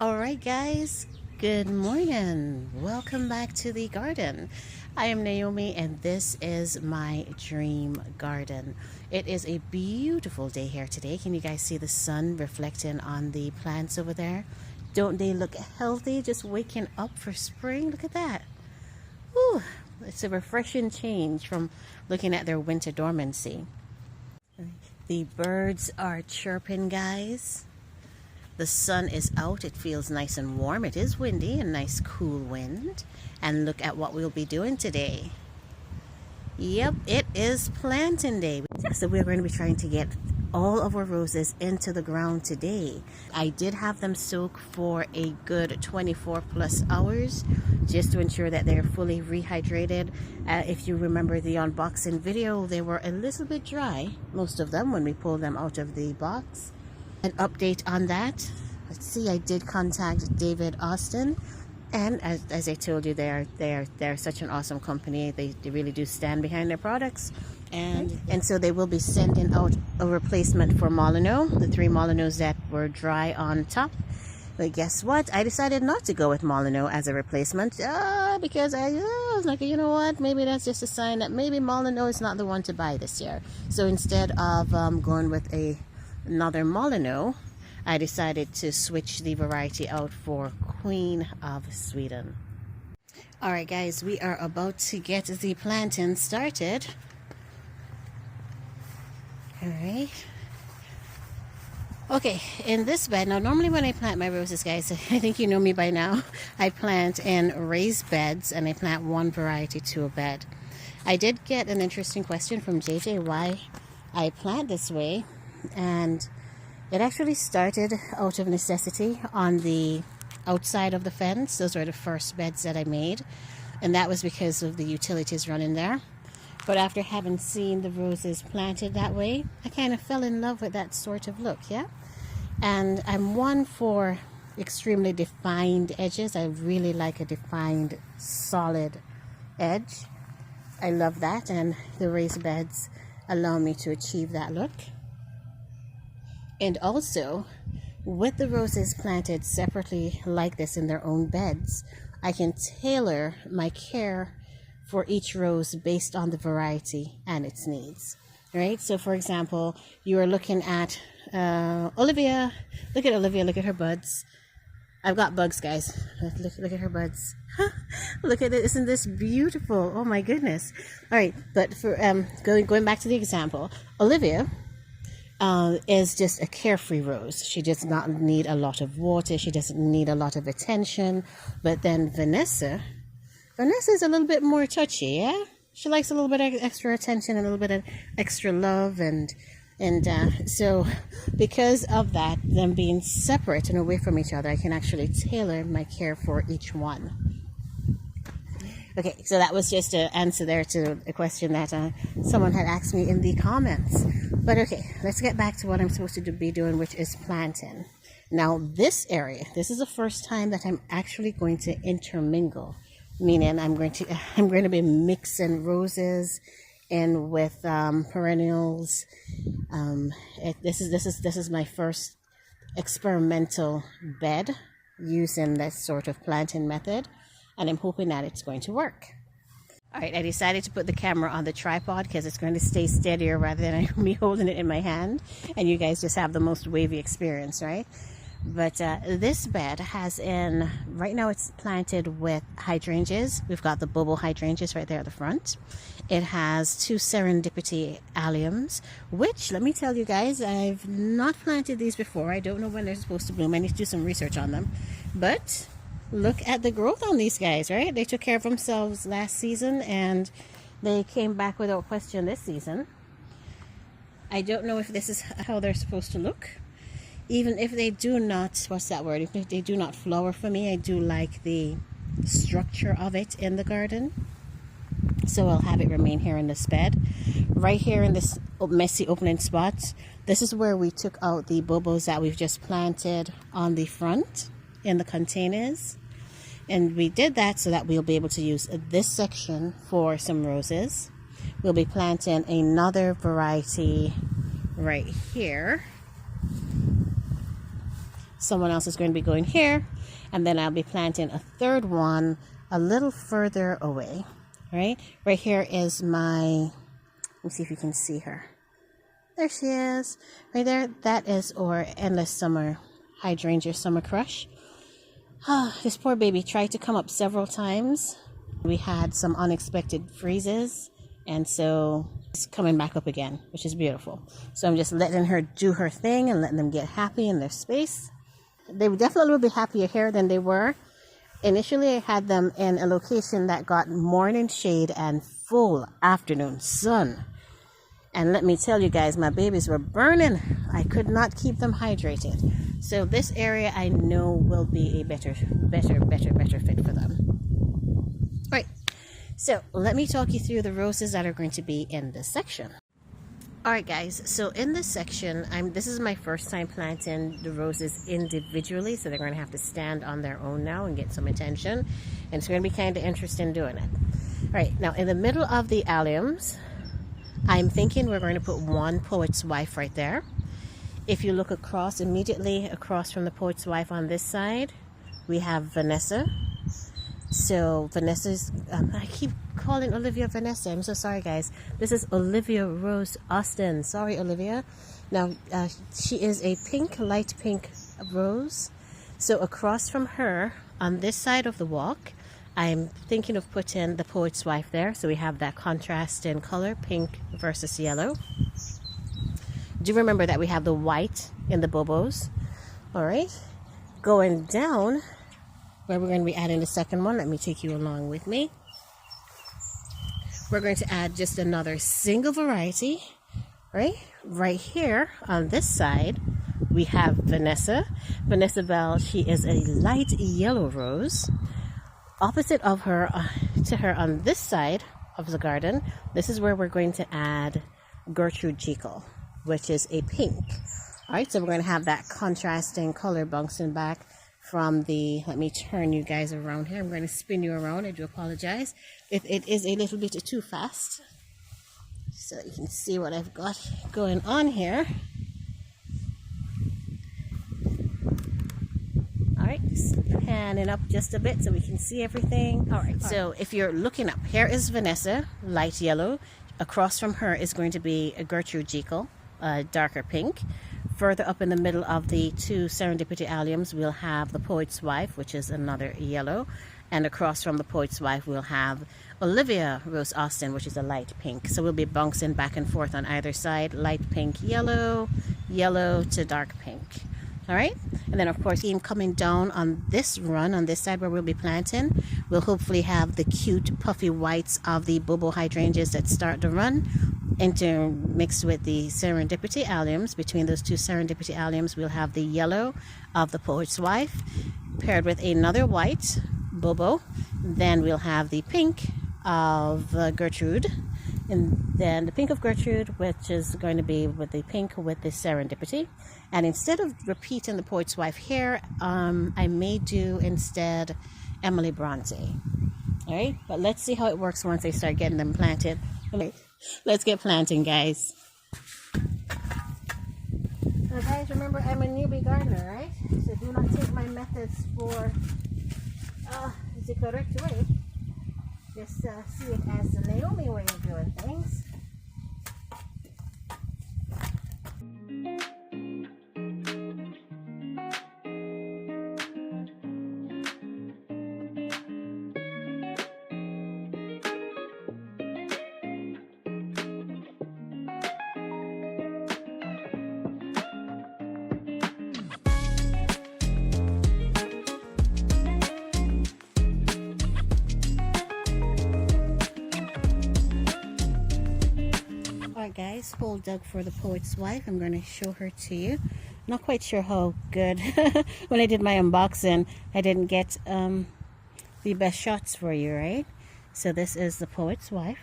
All right, guys, good morning. Welcome back to the garden. I am Naomi, and this is my dream garden. It is a beautiful day here today. Can you guys see the sun reflecting on the plants over there? Don't they look healthy? Just waking up for spring. Look at that. Whew. It's a refreshing change from looking at their winter dormancy. The birds are chirping, guys. The sun is out. It feels nice and warm. It is windy, a nice cool wind. And look at what we'll be doing today. Yep, it is planting day. So we're going to be trying to get all of our roses into the ground today. I did have them soak for a good 24 plus hours just to ensure that they're fully rehydrated. If you remember the unboxing video, they were a little bit dry, most of them, when we pulled them out of the box. An update on that. Let's see, I did contact David Austin, and as I told you, they're such an awesome company. They really do stand behind their products, and so they will be sending out a replacement for Molyneux, the 3 Molyneux that were dry on top. But guess what? I decided not to go with Molyneux as a replacement because I was like, you know what? Maybe that's just a sign that maybe Molyneux is not the one to buy this year. So instead of going with another Molyneux, I decided to switch the variety out for Queen of Sweden. Alright guys, we are about to get the planting started. Alright. Okay, in this bed, now normally when I plant my roses, guys, I think you know me by now, I plant in raised beds and I plant one variety to a bed. I did get an interesting question from JJ why I plant this way, and it actually started out of necessity on the outside of the fence. Those were the first beds that I made, and that was because of the utilities running there. But after having seen the roses planted that way, I kind of fell in love with that sort of look, yeah? And I'm one for extremely defined edges. I really like a defined, solid edge. I love that, and the raised beds allow me to achieve that look. And also, with the roses planted separately like this in their own beds, I can tailor my care for each rose based on the variety and its needs. Right? So for example, you are looking at Olivia. Look at Olivia, look at her buds. I've got bugs, guys. Look at her buds. Look at it, isn't this beautiful? Oh my goodness. All right, but for going back to the example, Olivia is just a carefree rose. She does not need a lot of water. She doesn't need a lot of attention. But then Vanessa is a little bit more touchy, yeah? She likes a little bit of extra attention, a little bit of extra love, and so because of that, them being separate and away from each other, I can actually tailor my care for each one. Okay, so that was just an answer there to a question that someone had asked me in the comments. But okay, let's get back to what I'm supposed to be doing, which is planting. Now this area, this is the first time that I'm actually going to intermingle, meaning I'm going to be mixing roses in with perennials. This is my first experimental bed using this sort of planting method, and I'm hoping that it's going to work. All right, I decided to put the camera on the tripod because it's going to stay steadier rather than me holding it in my hand, and you guys just have the most wavy experience, right? But this bed has right now it's planted with hydrangeas. We've got the Bobo hydrangeas right there at the front. It has 2 serendipity alliums, which, let me tell you guys, I've not planted these before. I don't know when they're supposed to bloom. I need to do some research on them. But look at the growth on these guys, right? They took care of themselves last season, and they came back without question this season. I don't know if this is how they're supposed to look. Even if they do not, what's that word? If they do not flower for me, I do like the structure of it in the garden. So I'll have it remain here in this bed. Right here in this messy opening spot, this is where we took out the Bobos that we've just planted on the front in the containers. And we did that so that we'll be able to use this section for some roses. We'll be planting another variety right here. someone else is going to be going here, and then I'll be planting a third one a little further away. Right here is my, let me see if you can see her. There she is, right there. That is our Endless Summer Hydrangea Summer Crush. This poor baby tried to come up several times. We had some unexpected freezes, and so it's coming back up again, which is beautiful. So I'm just letting her do her thing and letting them get happy in their space. They definitely will be happier here than they were. Initially, I had them in a location that got morning shade and full afternoon sun. And let me tell you guys, my babies were burning. I could not keep them hydrated. So this area I know will be a better fit for them. Right. So let me talk you through the roses that are going to be in this section. Alright guys, so in this section, this is my first time planting the roses individually, so they're going to have to stand on their own now and get some attention. And it's going to be kind of interesting doing it. Alright, now in the middle of the alliums, I'm thinking we're going to put one Poet's Wife right there. If you look across, immediately across from the Poet's Wife on this side, we have Vanessa. So Vanessa's, I keep calling Olivia Vanessa. I'm so sorry guys. This is Olivia Rose Austin. Sorry Olivia. Now she is a pink, light pink rose. So across from her on this side of the walk, I'm thinking of putting the Poet's Wife there. So we have that contrast in color, pink versus yellow. Do remember that we have the white in the bobos. All right. Going down, where we're going to be adding the second one, let me take you along with me. We're going to add just another single variety, right here on this side. We have Vanessa Belle. She is a light yellow rose. Opposite of her, to her on this side of the garden, this is where we're going to add Gertrude Jekyll, which is a pink. All right, so we're going to have that contrasting color bouncing back from the, let me turn you guys around here. I'm going to spin you around. I do apologize if it is a little bit too fast, so you can see what I've got going on here. All right, just panning up just a bit so we can see everything. All right, so if you're looking up, here is Vanessa, light yellow. Across from her is going to be a Gertrude Jekyll, darker pink. Further up in the middle of the two Serendipity alliums, we'll have the Poet's Wife, which is another yellow. And across from the Poet's Wife, we'll have Olivia Rose Austin, which is a light pink. So we'll be bouncing back and forth on either side, light pink, yellow, yellow to dark pink. All right, and then of course coming down on this run on this side where we'll be planting, we'll hopefully have the cute puffy whites of the Bobo hydrangeas that start the run intermixed with the Serendipity alliums. Between those two Serendipity alliums, we'll have the yellow of the Poet's Wife paired with another white Bobo. Then we'll have the pink of Gertrude, and then the pink of Gertrude, which is going to be with the pink with the Serendipity. And instead of repeating the Poet's Wife here, I may do instead Emily Bronte. All right, but let's see how it works once I start getting them planted. Okay, let's get planting, guys. Now, guys, remember I'm a newbie gardener, right? So do not take my methods for the correct way. Just see it as the Naomi way of doing things. Alright guys, hole dug for the Poet's Wife. I'm going to show her to you. Not quite sure how good. When I did my unboxing, I didn't get the best shots for you, right? So this is the Poet's Wife.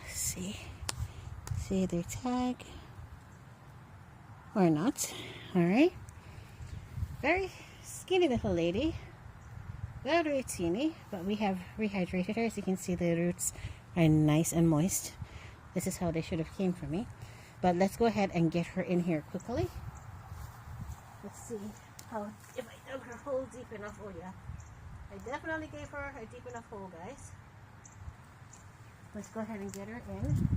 See their tag or not. Alright, very skinny little lady, very teeny, but we have rehydrated her. As you can see, the roots are nice and moist. This is how they should have came for me. But let's go ahead and get her in here quickly. Let's see how, if I dug her hole deep enough. Oh yeah, I definitely gave her a deep enough hole, guys. Let's go ahead and get her in.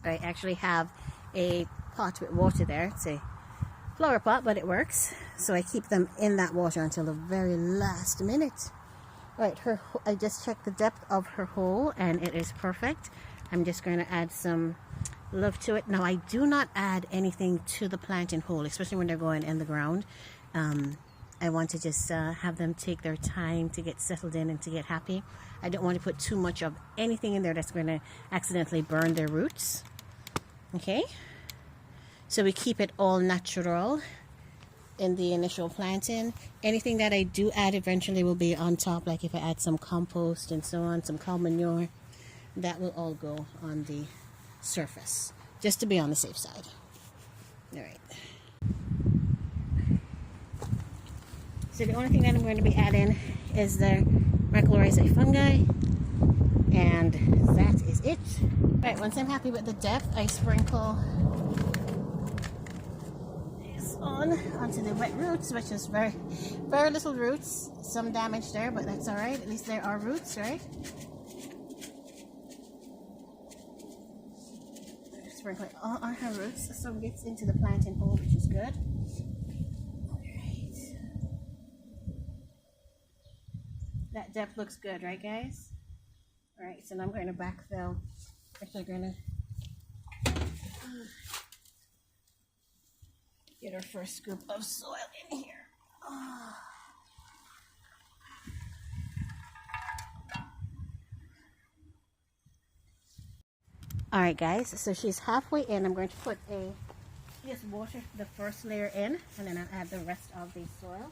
I actually have a pot with water there. It's a flower pot, but it works. So I keep them in that water until the very last minute. Right, I just checked the depth of her hole and it is perfect. I'm just going to add some love to it. Now I do not add anything to the planting hole, especially when they're going in the ground. I want to just have them take their time to get settled in and to get happy. I don't want to put too much of anything in there that's going to accidentally burn their roots. Okay, so we keep it all natural in the initial planting. Anything that I do add eventually will be on top, like if I add some compost and so on, some cow manure, that will all go on the surface, just to be on the safe side. All right. So the only thing that I'm going to be adding is the mycorrhizae fungi, and that is it. All right, once I'm happy with the depth, I sprinkle this onto the wet roots, which is very little roots. Some damage there, but that's all right. At least there are roots, right? Sprinkle it all on her roots. Some gets into the planting hole, which is good. That depth looks good, right guys? Alright, so now I'm going to backfill. Actually going to get our first scoop of soil in here. Oh. Alright guys, so she's halfway in. I'm going to just water the first layer in, and then I'll add the rest of the soil.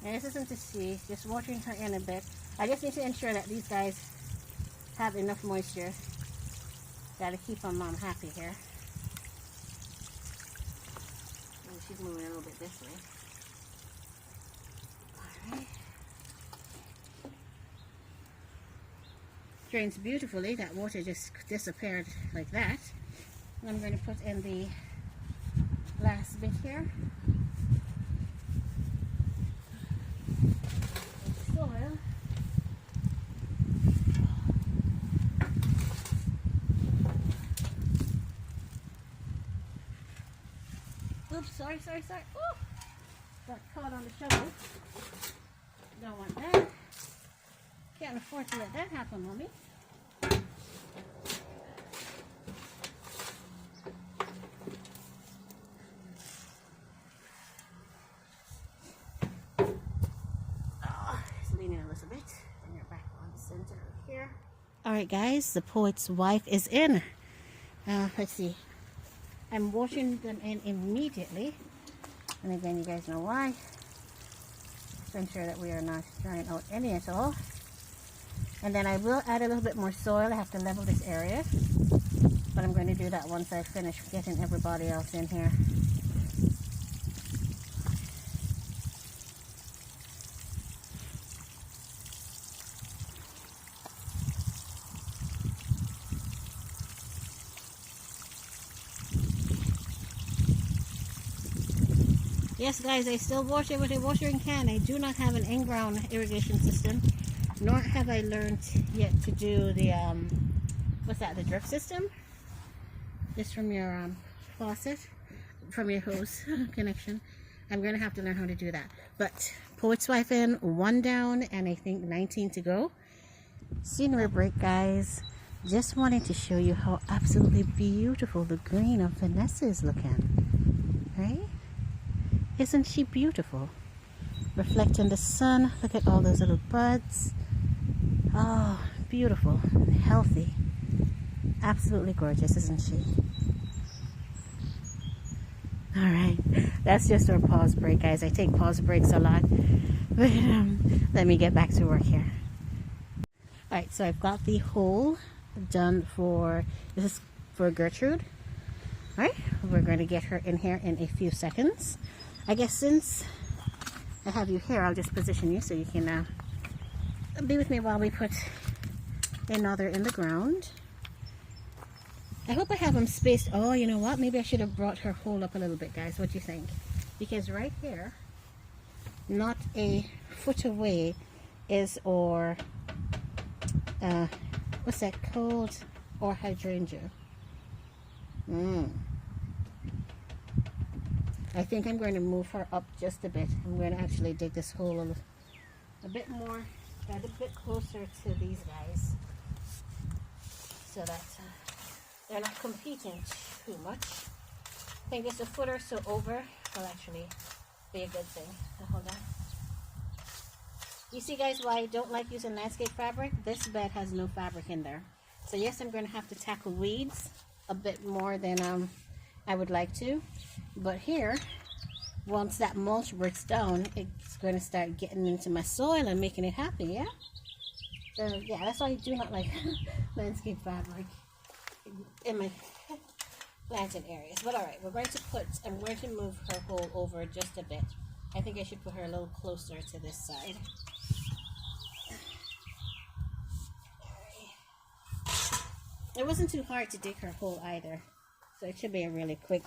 And this isn't to see, just watering her in a bit. I just need to ensure that these guys have enough moisture. Gotta keep them happy here. And she's moving a little bit this way. Alright. Drains beautifully. That water just disappeared like that. And I'm going to put in the last bit here. Soil. Oops, sorry. Ooh, got caught on the shovel. Don't want that. Can't afford to let that happen, Mommy. Leaning a little bit. Bring her back on the center here. Alright guys, the poet's wife is in. Let's see. I'm washing them in immediately. And again, you guys know why. Just ensure that we are not drying out any at all. And then I will add a little bit more soil. I have to level this area. But I'm going to do that once I finish getting everybody else in here. Yes guys, I still wash it with a watering can. I do not have an in-ground irrigation system, nor have I learned yet to do the, what's that, the drip system? Just from your faucet, from your hose connection. I'm going to have to learn how to do that. But poet's wife in, 1 down, and I think 19 to go. Scenery break guys. Just wanted to show you how absolutely beautiful the green of Vanessa is looking. Right? Isn't she beautiful? Reflecting the sun. Look at all those little buds. Oh, beautiful. Healthy. Absolutely gorgeous, isn't she? Alright, that's just our pause break, guys. I take pause breaks a lot. But let me get back to work here. Alright, so I've got the hole done this is for Gertrude. Alright, we're going to get her in here in a few seconds. I guess since I have you here, I'll just position you so you can be with me while we put another in the ground. I hope I have them spaced. Oh, you know what? Maybe I should have brought her hole up a little bit, guys. What do you think? Because right here, not a foot away, is our, what's that called? Or hydrangea. I think I'm going to move her up just a bit. I'm going to actually dig this hole a bit more, a bit closer to these guys, so that they're not competing too much. I think just a foot or so over will actually be a good thing. Now, hold on. You see, guys, why I don't like using landscape fabric? This bed has no fabric in there. So yes, I'm going to have to tackle weeds a bit more than I would like to. But here, once that mulch breaks down, it's going to start getting into my soil and making it happy, yeah? So yeah, that's why I do not like landscape fabric in my planted areas. But alright, I'm going to move her hole over just a bit. I think I should put her a little closer to this side. It wasn't too hard to dig her hole either, so it should be a really quick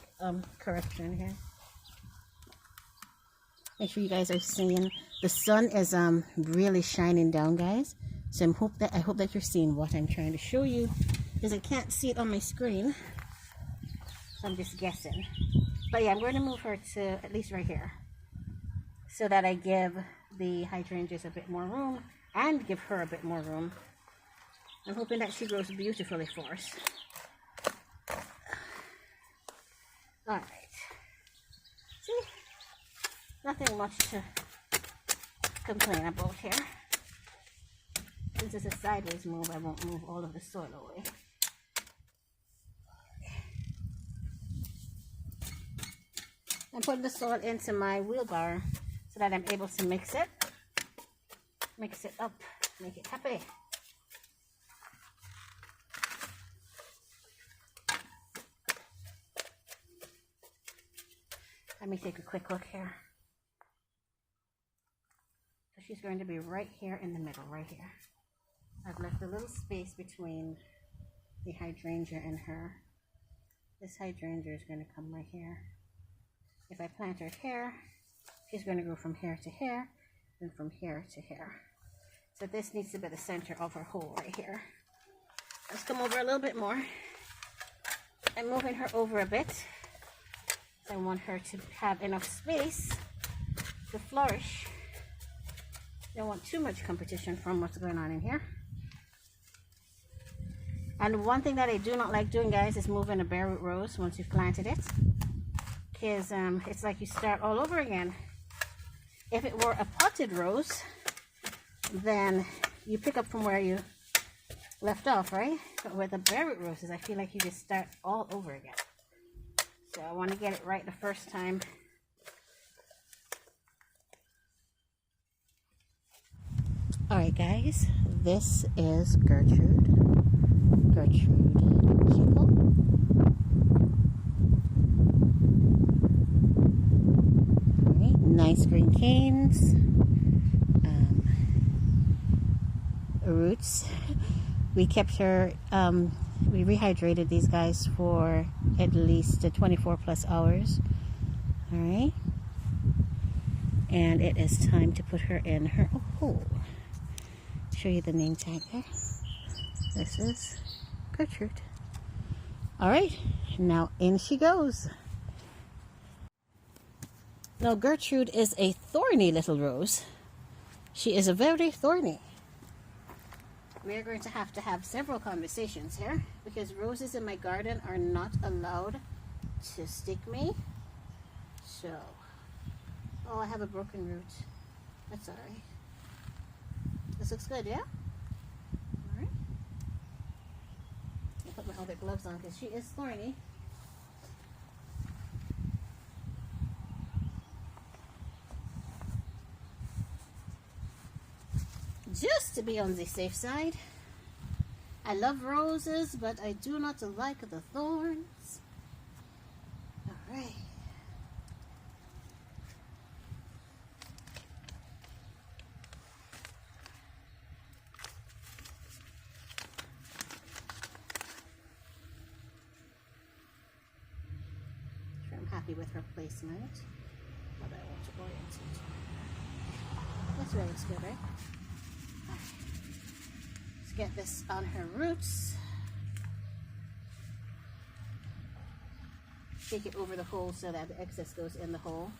correction here. Make sure you guys are seeing the sun is really shining down, guys. So I hope that you're seeing what I'm trying to show you, because I can't see it on my screen, so I'm just guessing. But yeah, I'm going to move her to at least right here, so that I give the hydrangeas a bit more room and give her a bit more room. I'm hoping that she grows beautifully for us. Alright. See? Nothing much to complain about here. Since it's a sideways move, I won't move all of the soil away. I'm putting the soil into my wheelbarrow so that I'm able to mix it up, make it happy. Let me take a quick look here. So she's going to be right here in the middle, right here. I've left a little space between the hydrangea and her. This hydrangea is going to come right here. If I plant her here, she's going to go from here to here, and from here to here. So this needs to be the center of her hole right here. Let's come over a little bit more. I'm moving her over a bit. I want her to have enough space to flourish. I don't want too much competition from what's going on in here. And one thing that I do not like doing, guys, is moving a bare root rose once you've planted it, because it's like you start all over again. If it were a potted rose, then you pick up from where you left off, right? But with the bare root roses, I feel like you just start all over again. So I want to get it right the first time. Alright, guys, this is Gertrude Jekyll. Alright, nice green canes, roots. We kept her, we rehydrated these guys for at least 24 plus hours. Alright, and it is time to put her in her hole. Show you the name tag there. This is Gertrude. Alright, now in she goes. Now Gertrude is a thorny little rose. She is a very thorny. We are going to have several conversations here, because roses in my garden are not allowed to stick me. So, oh, I have a broken root. That's alright. This looks good, yeah? Alright. I'll put my other gloves on because she is thorny. Just to be on the safe side. I love roses, but I do not like the thorns. Alright. happy with her placement, but I want to orient it. This way is good, right? Let's get this on her roots. Take it over the hole so that the excess goes in the hole.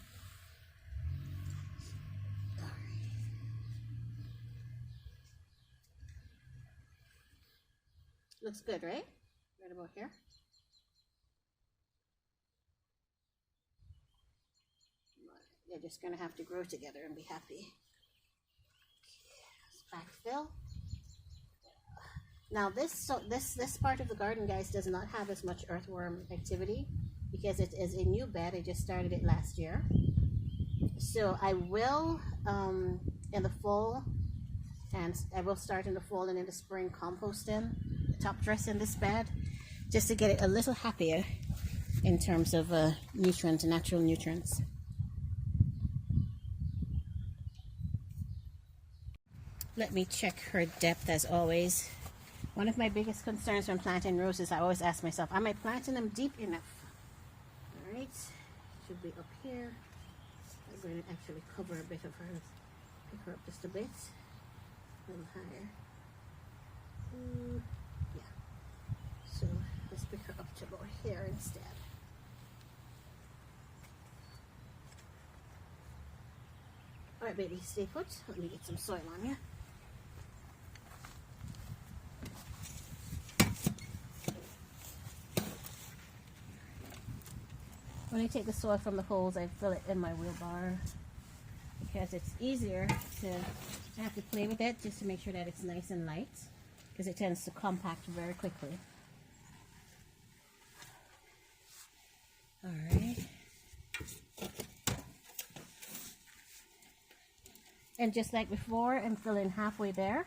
Looks good, right? Right about here. They're just going to have to grow together and be happy. Okay, let's backfill. Now this part of the garden, guys, does not have as much earthworm activity because it is a new bed. I just started it last year. So I will in the fall, and I will start in the fall and in the spring composting, top dress in this bed, just to get it a little happier in terms of nutrients, natural nutrients. Let me check her depth as always. One of my biggest concerns when planting roses, I always ask myself, am I planting them deep enough? All right, should be up here. I'm going to actually cover a bit of her, pick her up just a bit, a little higher. Yeah, so let's pick her up to about here instead. All right, baby, stay put. Let me get some soil on you. When I take the soil from the holes, I fill it in my wheelbarrow because it's easier to, I have to play with it just to make sure that it's nice and light because it tends to compact very quickly. All right. And just like before, I'm filling halfway there.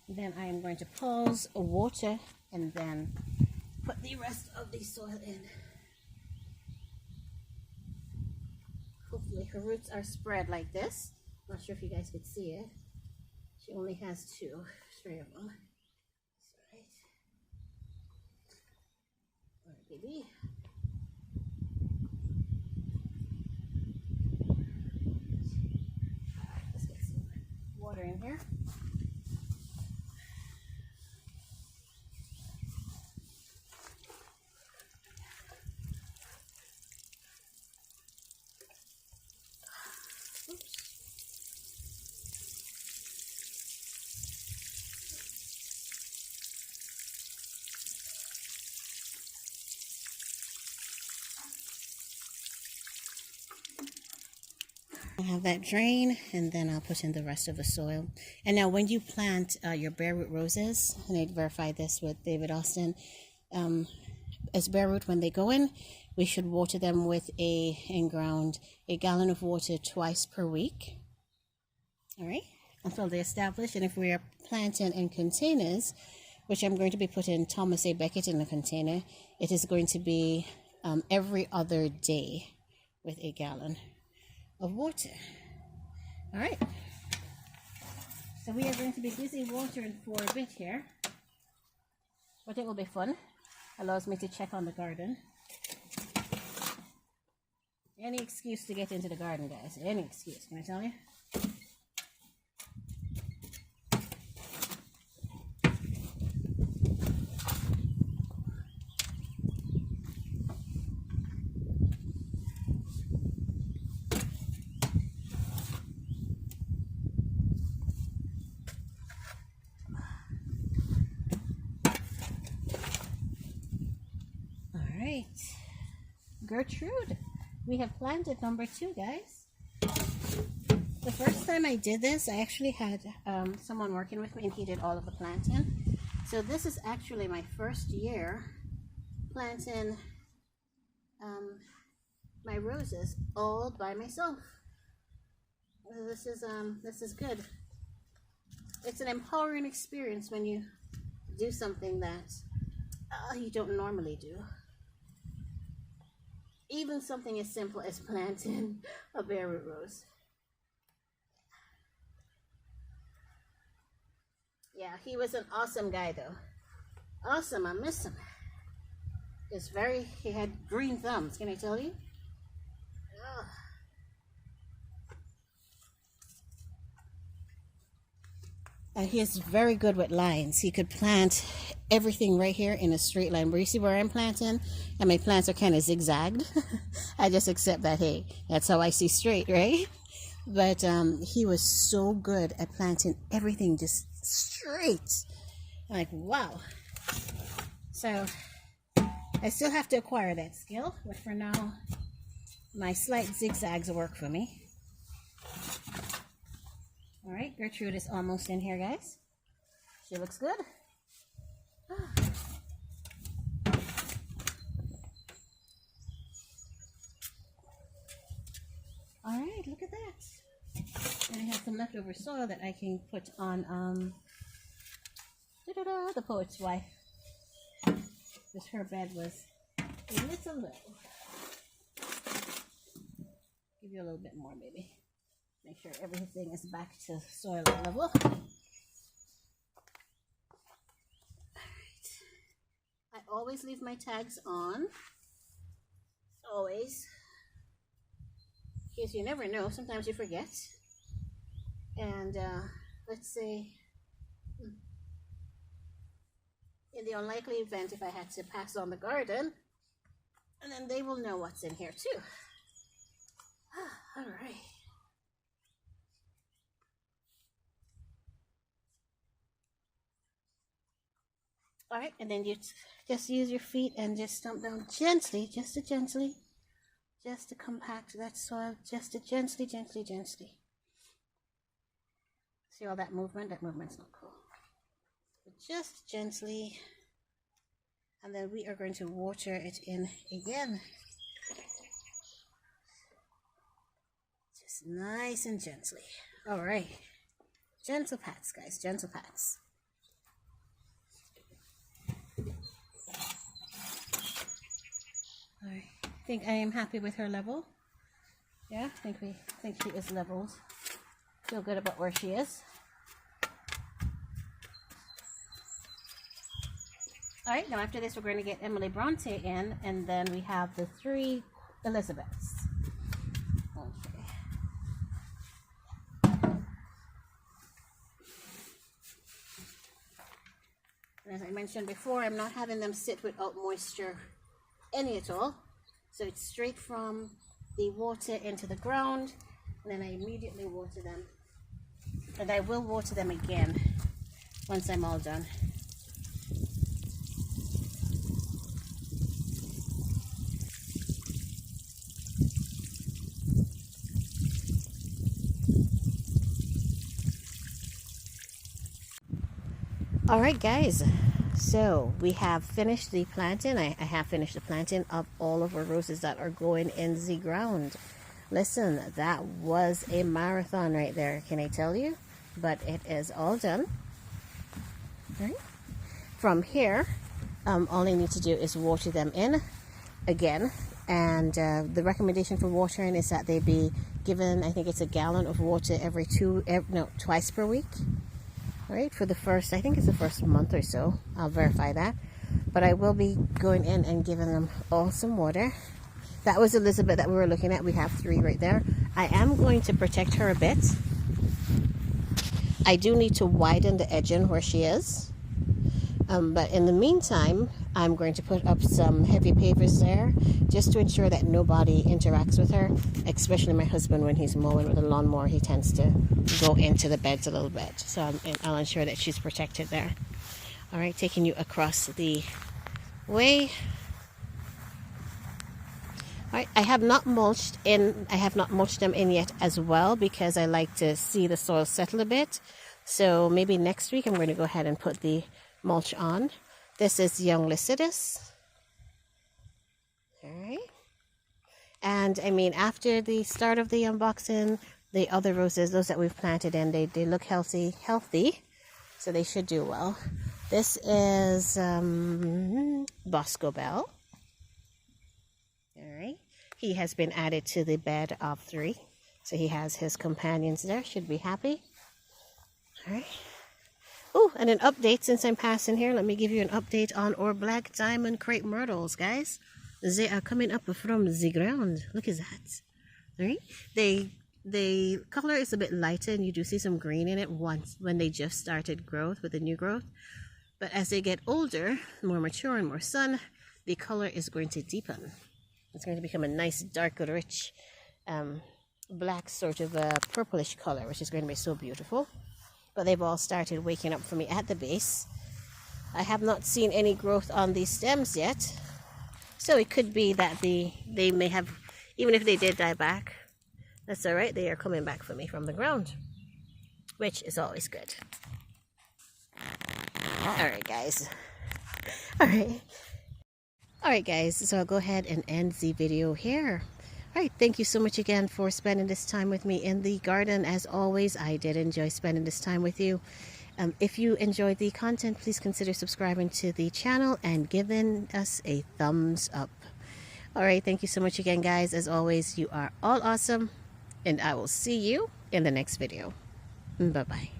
Then I am going to pause, water, and then put the rest of the soil in. Hopefully her roots are spread like this. Not sure if you guys could see it. She only has 3 of them. That's right. All right, baby. All right, let's get some water in here. I'll have that drain and then I'll put in the rest of the soil. And now when you plant your bare root roses, and I verified this with David Austin, as bare root, when they go in, we should water them with a gallon of water twice per week. All right, until they establish. And if we are planting in containers, which I'm going to be putting Thomas A. Becket in the container, it is going to be every other day with a gallon of water. All right, so we are going to be busy watering for a bit here, but it will be fun. Allows me to check on the garden. Any excuse to get into the garden, guys, any excuse, can I tell you? Gertrude, we have planted number 2, guys. The first time I did this, I actually had someone working with me and he did all of the planting. So this is actually my first year planting my roses all by myself. This is good. It's an empowering experience when you do something that you don't normally do. Even something as simple as planting a bare root rose. Yeah, he was an awesome guy though. Awesome, I miss him. He had green thumbs, can I tell you? And he's very good with lines. He could plant everything right here in a straight line. Where you see where I'm planting, and my plants are kind of zigzagged. I just accept that, hey, that's how I see straight, right? But he was so good at planting everything just straight. Like, wow. So I still have to acquire that skill, but for now, my slight zigzags work for me. All right, Gertrude is almost in here, guys. She looks good. All right, look at that. And I have some leftover soil that I can put on the poet's wife. Because her bed was a little low. Give you a little bit more, maybe. Make sure everything is back to soil level. Alright. I always leave my tags on. Always. In case you never know, sometimes you forget. And let's say, in the unlikely event if I had to pass on the garden, and then they will know what's in here too. Alright. Alright, and then you just use your feet and just stomp down gently, just to compact that soil, just to gently. See all that movement? That movement's not cool. But just gently, and then we are going to water it in again. Just nice and gently. Alright. Gentle pats, guys, gentle pats. Alright, I think I am happy with her level. Yeah, I think she is leveled. Feel good about where she is. Alright, now after this we're going to get Emily Bronte in, and then we have the 3 Elizabeths. Okay. And as I mentioned before, I'm not having them sit without moisture any at all. So it's straight from the water into the ground, and then I immediately water them. And I will water them again once I'm all done. Alright guys, so we have finished the planting. I have finished the planting of all of our roses that are going in the ground. Listen, that was a marathon right there, can I tell you? But it is all done. Right. From here, all I need to do is water them in again. And the recommendation for watering is that they be given, I think it's a gallon of water twice per week. Right, for the first, I think it's the first month or so. I'll verify that. But I will be going in and giving them all some water. That was Elizabeth that we were looking at. We have 3 right there. I am going to protect her a bit. I do need to widen the edging where she is. But in the meantime, I'm going to put up some heavy pavers there just to ensure that nobody interacts with her, especially my husband when he's mowing with a lawnmower. He tends to go into the beds a little bit. So I'll ensure that she's protected there. All right, taking you across the way. All right, I have not mulched them in yet as well because I like to see the soil settle a bit. So maybe next week I'm going to go ahead and put the mulch on. This is young Lycidas. All right. And I mean, after the start of the unboxing, the other roses, those that we've planted in, they look healthy, so they should do well. This is Bosco Bell. All right. He has been added to the bed of 3. So he has his companions there. Should be happy. All right. Oh, and an update since I'm passing here. Let me give you an update on our black diamond crepe myrtles, guys. They are coming up from the ground. Look at that. Right? The color is a bit lighter, and you do see some green in it once when they just started growth with the new growth. But as they get older, more mature and more sun, the color is going to deepen. It's going to become a nice dark rich black sort of a purplish color, which is going to be so beautiful. But they've all started waking up for me at the base. I have not seen any growth on these stems yet, so it could be that they may have, even if they did die back, that's all right. They are coming back for me from the ground, which is always good. All right, guys. All right, guys. So I'll go ahead and end the video here. All right, thank you so much again for spending this time with me in the garden. As always, I did enjoy spending this time with you. If you enjoyed the content, please consider subscribing to the channel and giving us a thumbs up. All right, thank you so much again, guys. As always, you are all awesome, and I will see you in the next video. Bye-bye.